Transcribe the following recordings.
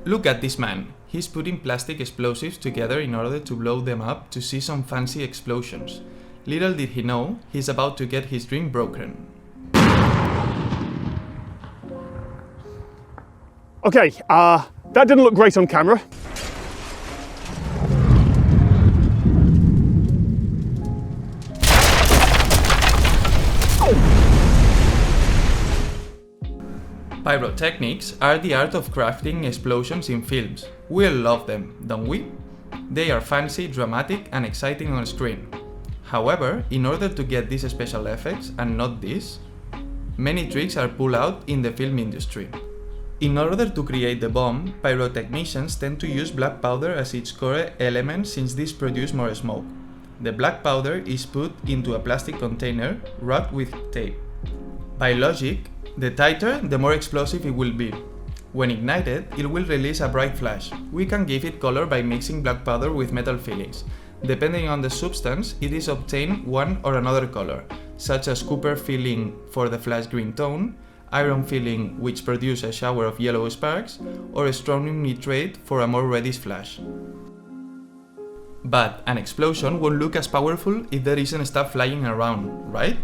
Look at this man. He's putting plastic explosives together in order to blow them up to see some fancy explosions. Little did he know, he's about to get his dream broken. Okay, that didn't look great on camera. Pyrotechnics are the art of crafting explosions in films. We all love them, don't we? They are fancy, dramatic, and exciting on screen. However, in order to get these special effects and not this, many tricks are pulled out in the film industry. In order to create the bomb, pyrotechnicians tend to use black powder as its core element since this produces more smoke. The black powder is put into a plastic container wrapped with tape. By logic, the tighter, the more explosive it will be. When ignited, it will release a bright flash. We can give it color by mixing black powder with metal fillings. Depending on the substance, it is obtained one or another color, such as copper filling for the flash green tone, iron filling which produces a shower of yellow sparks, or strontium nitrate for a more reddish flash. But an explosion won't look as powerful if there isn't stuff flying around, right?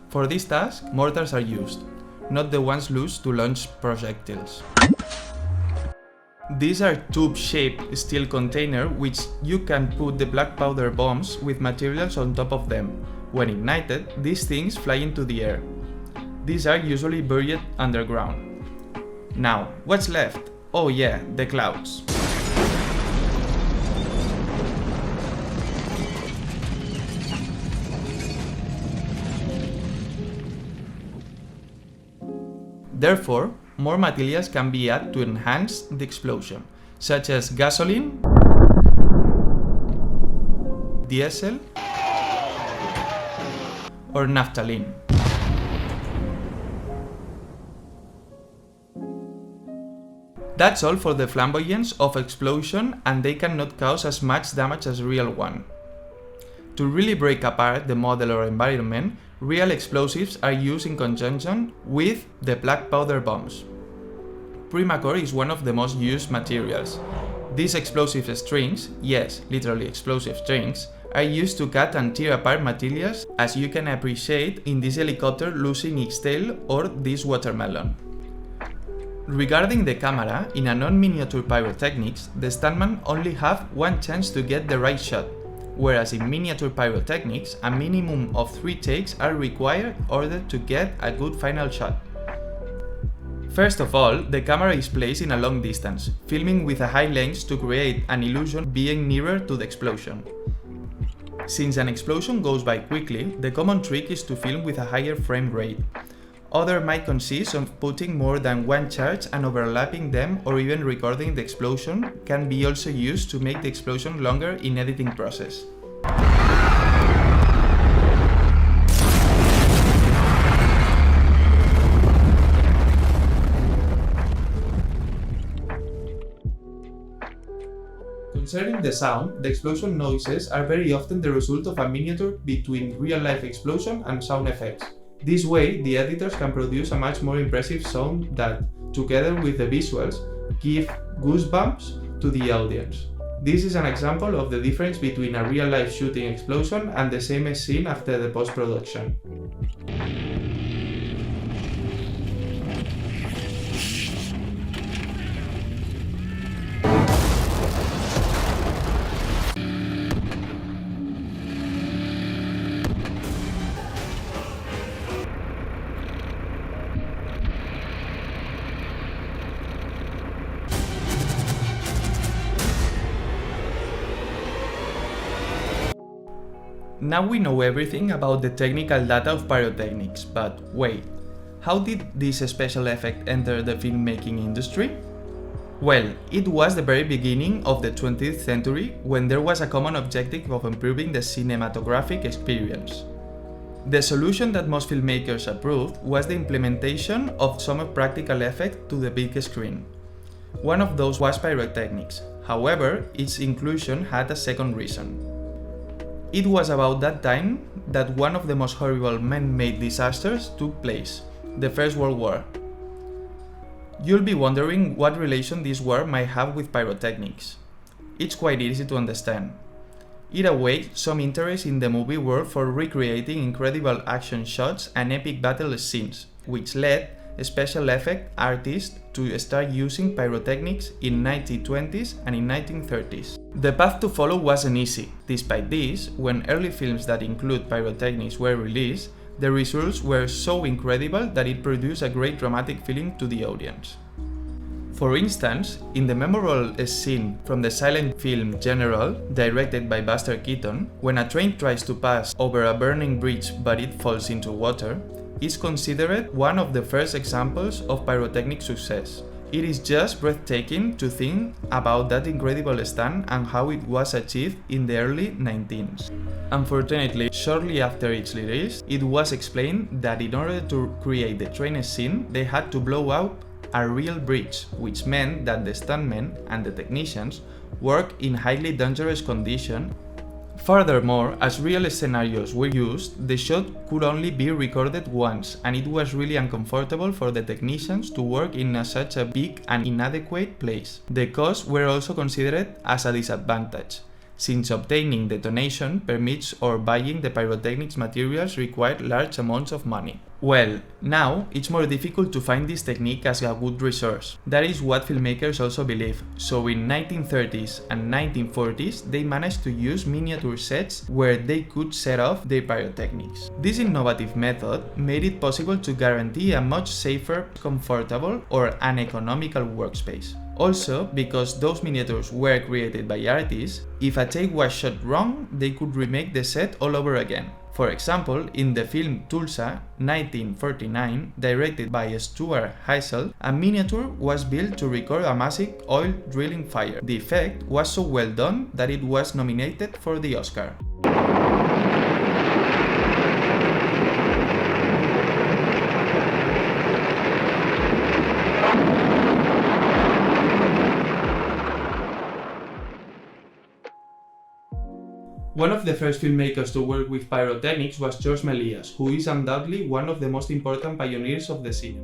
For this task, mortars are used, not the ones used to launch projectiles. These are tube-shaped steel containers which you can put the black powder bombs with materials on top of them. When ignited, these things fly into the air. These are usually buried underground. Now, what's left? Oh yeah, the clouds. Therefore, more materials can be added to enhance the explosion, such as gasoline, diesel, or naphthalene. That's all for the flamboyance of explosion, and they cannot cause as much damage as real one. To really break apart the model or environment, real explosives are used in conjunction with the black powder bombs. Primacore is one of the most used materials. These explosive strings, yes, literally explosive strings, are used to cut and tear apart materials, as you can appreciate in this helicopter losing its tail or this watermelon. Regarding the camera, in a non-miniature pyrotechnics, the stuntman only have one chance to get the right shot, whereas in miniature pyrotechnics, a minimum of 3 takes are required in order to get a good final shot. First of all, the camera is placed in a long distance, filming with a high lens to create an illusion being nearer to the explosion. Since an explosion goes by quickly, the common trick is to film with a higher frame rate. Other might consist of putting more than one charge and overlapping them, or even recording the explosion can be also used to make the explosion longer in editing process. Concerning the sound, the explosion noises are very often the result of a miniature between real-life explosion and sound effects. This way, the editors can produce a much more impressive sound that, together with the visuals, give goosebumps to the audience. This is an example of the difference between a real-life shooting explosion and the same scene after the post-production. Now we know everything about the technical data of pyrotechnics, but wait, how did this special effect enter the filmmaking industry? Well, it was the very beginning of the 20th century when there was a common objective of improving the cinematographic experience. The solution that most filmmakers approved was the implementation of some practical effect to the big screen. One of those was pyrotechnics. However, its inclusion had a second reason. It was about that time that one of the most horrible man-made disasters took place, the First World War. You'll be wondering what relation this work might have with pyrotechnics. It's quite easy to understand. It awakened some interest in the movie world for recreating incredible action shots and epic battle scenes, which led special effect artists to start using pyrotechnics in 1920s and in 1930s. The path to follow wasn't easy. Despite this, when early films that include pyrotechnics were released, the results were so incredible that it produced a great dramatic feeling to the audience. For instance, in the memorable scene from the silent film General, directed by Buster Keaton, when a train tries to pass over a burning bridge but it falls into water, is considered one of the first examples of pyrotechnic success. It is just breathtaking to think about that incredible stunt and how it was achieved in the early 19s. Unfortunately, shortly after its release, it was explained that in order to create the train scene, they had to blow out a real bridge, which meant that the stuntmen and the technicians worked in highly dangerous conditions. Furthermore, as real scenarios were used, the shot could only be recorded once, and it was really uncomfortable for the technicians to work in such a big and inadequate place. The costs were also considered as a disadvantage, since obtaining detonation permits or buying the pyrotechnics materials required large amounts of money. Well, now it's more difficult to find this technique as a good resource. That is what filmmakers also believe, so in 1930s and 1940s they managed to use miniature sets where they could set off their pyrotechnics. This innovative method made it possible to guarantee a much safer, comfortable, or an economical workspace. Also, because those miniatures were created by artists, if a take was shot wrong, they could remake the set all over again. For example, in the film Tulsa, 1949, directed by Stuart Heisel, a miniature was built to record a massive oil drilling fire. The effect was so well done that it was nominated for the Oscar. One of the first filmmakers to work with pyrotechnics was George Méliès, who is undoubtedly one of the most important pioneers of the cinema.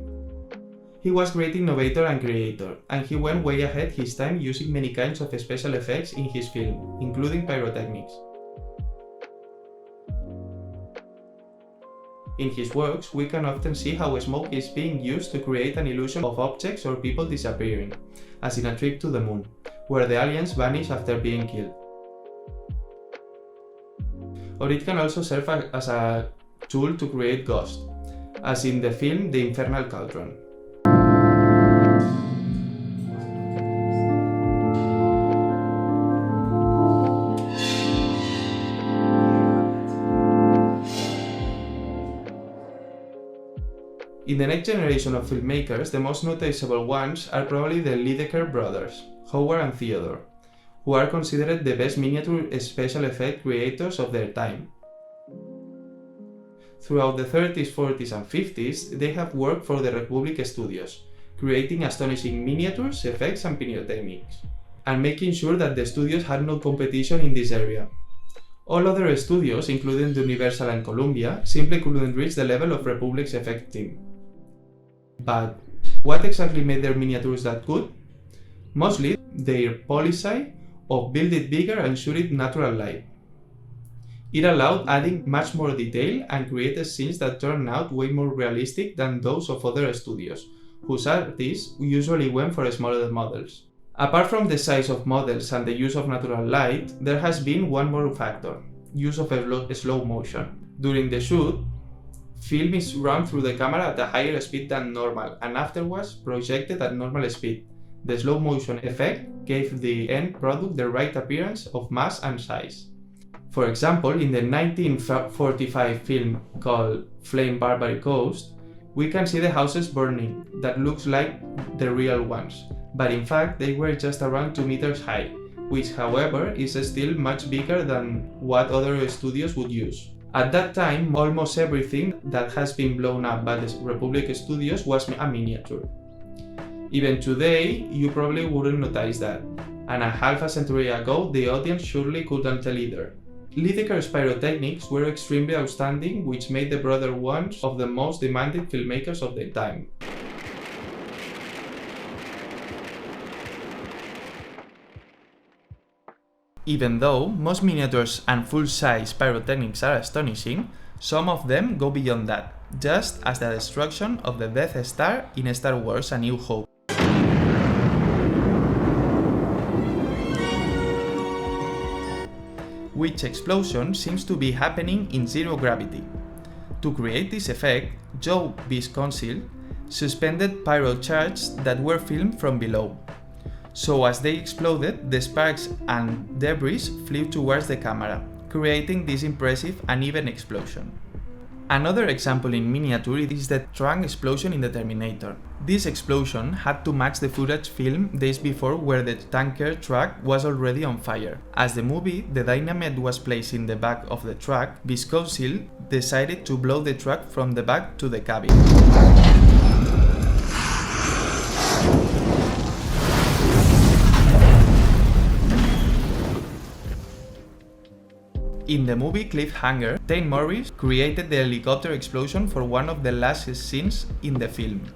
He was a great innovator and creator, and he went way ahead his time using many kinds of special effects in his film, including pyrotechnics. In his works, we can often see how smoke is being used to create an illusion of objects or people disappearing, as in A Trip to the Moon, where the aliens vanish after being killed. Or it can also serve as a tool to create ghosts, as in the film The Infernal Cauldron. In the next generation of filmmakers, the most noticeable ones are probably the Lydekker brothers, Howard and Theodore, who are considered the best miniature special effect creators of their time. Throughout the 30s, 40s and 50s, they have worked for the Republic Studios, creating astonishing miniatures, effects and pyrotechnics, and making sure that the studios had no competition in this area. All other studios, including Universal and Columbia, simply couldn't reach the level of Republic's effect team. But what exactly made their miniatures that good? Mostly their policy of build it bigger and shoot it natural light. It allowed adding much more detail and created scenes that turned out way more realistic than those of other studios, whose artists usually went for smaller models. Apart from the size of models and the use of natural light, there has been one more factor: use of slow motion. During the shoot, film is run through the camera at a higher speed than normal and afterwards projected at normal speed. The slow motion effect gave the end product the right appearance of mass and size. For example, in the 1945 film called Flame Barbary Coast, we can see the houses burning that looks like the real ones, but in fact they were just around 2 meters high, which however is still much bigger than what other studios would use. At that time, almost everything that has been blown up by the Republic Studios was a miniature. Even today, you probably wouldn't notice that, and a half a century ago, the audience surely couldn't tell either. Lydekker's pyrotechnics were extremely outstanding, which made the brothers one of the most demanding filmmakers of their time. Even though most miniatures and full-size pyrotechnics are astonishing, some of them go beyond that, just as the destruction of the Death Star in Star Wars: A New Hope. Which explosion seems to be happening in zero gravity. To create this effect, Joe Visconsil suspended pyrocharges that were filmed from below. So as they exploded, the sparks and debris flew towards the camera, creating this impressive uneven explosion. Another example in miniature is the trunk explosion in the Terminator. This explosion had to match the footage filmed days before where the tanker truck was already on fire. As the movie, the dynamite was placed in the back of the truck, Visconsil decided to blow the truck from the back to the cabin. In the movie Cliffhanger, Tate Morris created the helicopter explosion for one of the last scenes in the film.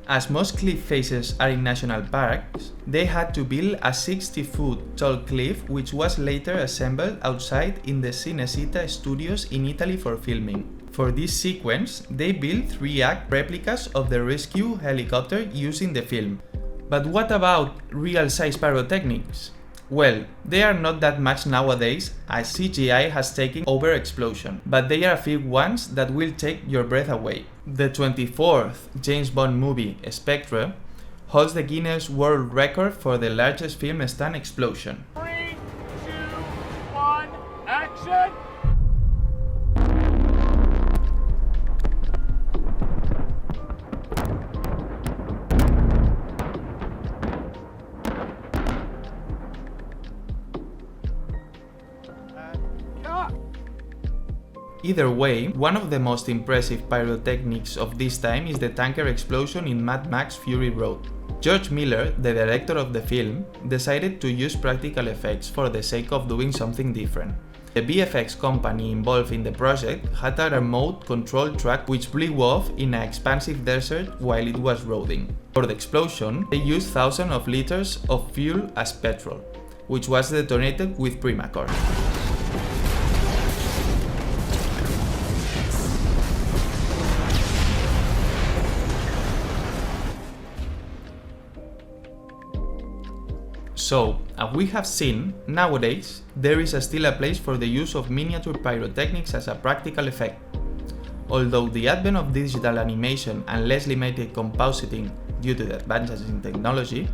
As most cliff faces are in national parks, they had to build a 60-foot tall cliff which was later assembled outside in the Cinecittà studios in Italy for filming. For this sequence, they built 3-act replicas of the rescue helicopter used in the film. But what about real-size pyrotechnics? Well, they are not that much nowadays as CGI has taken over explosion, but they are a few ones that will take your breath away. The 24th James Bond movie, Spectre, holds the Guinness World Record for the largest film stunt explosion. 3, 2, 1, action! Either way, one of the most impressive pyrotechnics of this time is the tanker explosion in Mad Max Fury Road. George Miller, the director of the film, decided to use practical effects for the sake of doing something different. The VFX company involved in the project had a remote control truck which blew off in an expansive desert while it was roading. For the explosion, they used thousands of liters of fuel as petrol, which was detonated with Primacord. So, as we have seen, nowadays, there is still a place for the use of miniature pyrotechnics as a practical effect. Although the advent of digital animation and less limited compositing due to the advances in technology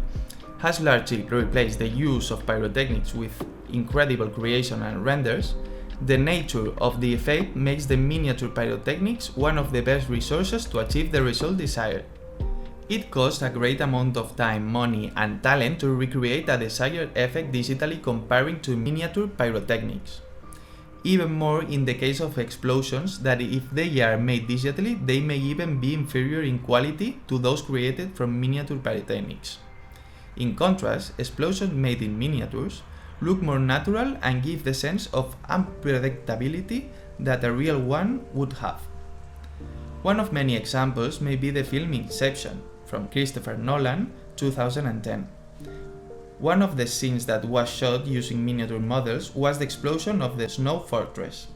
has largely replaced the use of pyrotechnics with incredible creation and renders, the nature of the effect makes the miniature pyrotechnics one of the best resources to achieve the result desired. It costs a great amount of time, money, and talent to recreate a desired effect digitally comparing to miniature pyrotechnics. Even more in the case of explosions that if they are made digitally, they may even be inferior in quality to those created from miniature pyrotechnics. In contrast, explosions made in miniatures look more natural and give the sense of unpredictability that a real one would have. One of many examples may be the film Inception, from Christopher Nolan, 2010. One of the scenes that was shot using miniature models was the explosion of the Snow Fortress.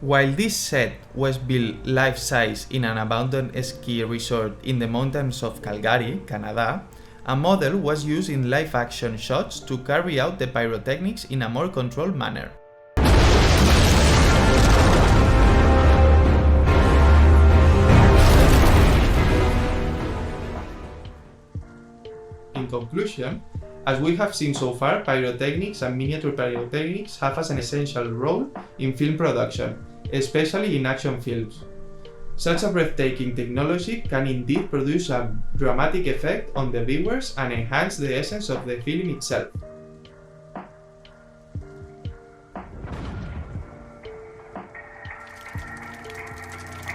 While this set was built life-size in an abandoned ski resort in the mountains of Calgary, Canada, a model was used in live-action shots to carry out the pyrotechnics in a more controlled manner. In conclusion, as we have seen so far, pyrotechnics and miniature pyrotechnics have an essential role in film production, especially in action films. Such a breathtaking technology can indeed produce a dramatic effect on the viewers and enhance the essence of the film itself.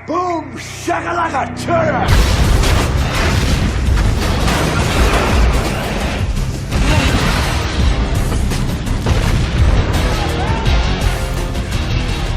Boom! Shakalaka! Turret!